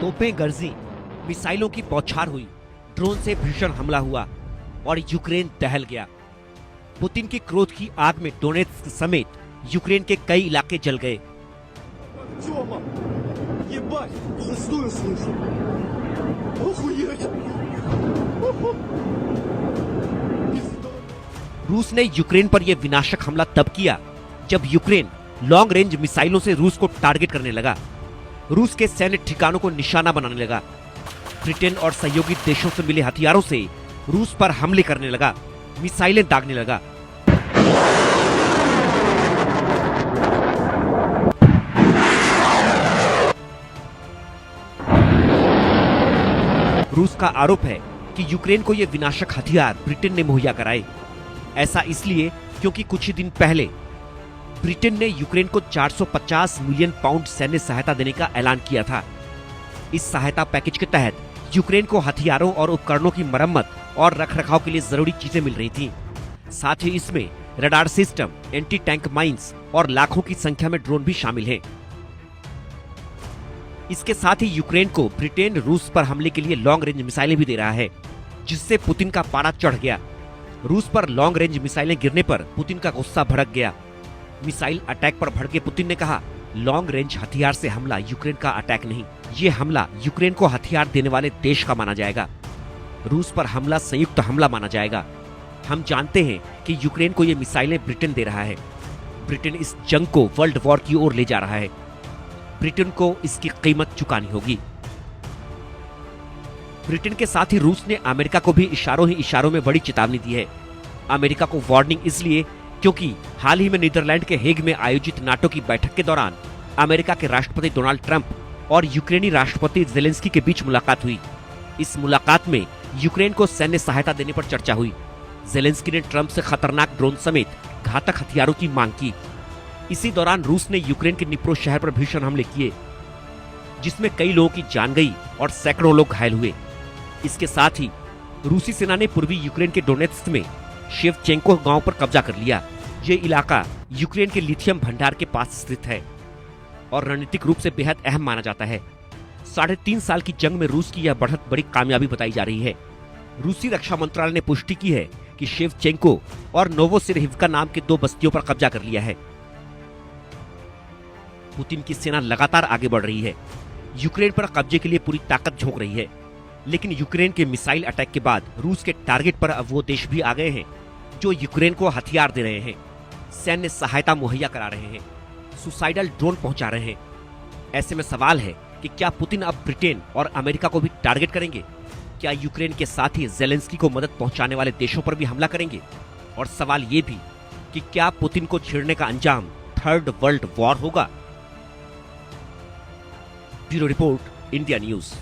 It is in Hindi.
तोपें गरजी, मिसाइलों की बौछार हुई, ड्रोन से भीषण हमला हुआ और यूक्रेन दहल गया। पुतिन की क्रोध की आग में डोनेट्स्क समेत यूक्रेन के कई इलाके जल गए। Тёма! Ебать! Что я слышу? Охуеть! रूस ने यूक्रेन पर यह विनाशक हमला तब किया जब यूक्रेन लॉन्ग रेंज मिसाइलों से रूस को टारगेट करने लगा। रूस के सैन्य ठिकानों को निशाना बनाने लगा। ब्रिटेन और सहयोगी देशों से मिले हथियारों से रूस पर हमले करने लगा, मिसाइलें दागने लगा। रूस का आरोप है कि यूक्रेन को यह विनाशक हथियार ब्रिटेन ने मुहैया कराए। ऐसा इसलिए क्योंकि कुछ ही दिन पहले ब्रिटेन ने यूक्रेन को 450 मिलियन पाउंड सैन्य सहायता देने का ऐलान किया था। इस सहायता पैकेज के तहत यूक्रेन को हथियारों और उपकरणों की मरम्मत और रखरखाव के लिए जरूरी चीजें मिल रही थीं। साथ ही इसमें radar system, anti tank mines और लाखों की संख्या में ड्रोन भी शामिल हैं। इसके साथ ही यूक्रेन को ब्रिटेन रूस पर हमले के लिए लॉन्ग रेंज मिसाइलें भी दे रहा है, जिससे पुतिन का पारा चढ़ गया। रूस पर लॉन्ग रेंज मिसाइलें गिरने पर पुतिन का गुस्सा भड़क गया। मिसाइल अटैक पर भड़के पुतिन ने कहा, लॉन्ग रेंज हथियार से हमला यूक्रेन का अटैक नहीं, ये हमला यूक्रेन को हथियार देने वाले देश का माना जाएगा। रूस पर हमला संयुक्त हमला माना जाएगा। हम जानते हैं कि यूक्रेन को ये मिसाइलें ब्रिटेन दे रहा है। ब्रिटेन इस जंग को वर्ल्ड वॉर की ओर ले जा रहा है। ब्रिटेन को इसकी कीमत चुकानी होगी। ब्रिटेन के साथ ही रूस ने अमेरिका को भी इशारों ही इशारों में बड़ी चेतावनी दी है। अमेरिका को वार्निंग इसलिए क्योंकि हाल ही में नीदरलैंड के हेग में आयोजित नाटो की बैठक के दौरान अमेरिका के राष्ट्रपति डोनाल्ड ट्रंप और यूक्रेनी राष्ट्रपति जेलेंस्की के बीच मुलाकात हुई। इस मुलाकात में यूक्रेन को सैन्य सहायता देने पर चर्चा हुई। जेलेंस्की ने ट्रंप से खतरनाक ड्रोन समेत घातक हथियारों की मांग की। इसी दौरान रूस ने यूक्रेन के निप्रो शहर पर भीषण हमले किए, जिसमें कई लोगों की जान गई और सैकड़ों लोग घायल हुए। इसके साथ ही रूसी सेना ने पूर्वी यूक्रेन के डोनेत्स्क में शेवचेंको गांव पर कब्जा कर लिया। ये इलाका यूक्रेन के लिथियम भंडार के पास स्थित है और रणनीतिक रूप से बेहद अहम माना जाता है। 3.5 साल की जंग में रूस की यह बढ़त बड़ी कामयाबी बताई जा रही है। रूसी रक्षा मंत्रालय ने पुष्टि की है कि शेवचेंको और नोवोसिरहिव्का नाम के 2 बस्तियों पर कब्जा कर लिया है। पुतिन की सेना लगातार आगे बढ़ रही है, यूक्रेन पर कब्जे के लिए पूरी ताकत झोंक रही है। लेकिन यूक्रेन के मिसाइल अटैक के बाद रूस के टारगेट पर अब वो देश भी आ गए हैं जो यूक्रेन को हथियार दे रहे हैं, सैन्य सहायता मुहैया करा रहे हैं, सुसाइडल ड्रोन पहुंचा रहे हैं। ऐसे में सवाल है कि क्या पुतिन अब ब्रिटेन और अमेरिका को भी टारगेट करेंगे? क्या यूक्रेन के साथ ही जेलेंस्की को मदद पहुंचाने वाले देशों पर भी हमला करेंगे? और सवाल ये भी कि क्या पुतिन को छेड़ने का अंजाम थर्ड वर्ल्ड वॉर होगा? Bureau report, India news.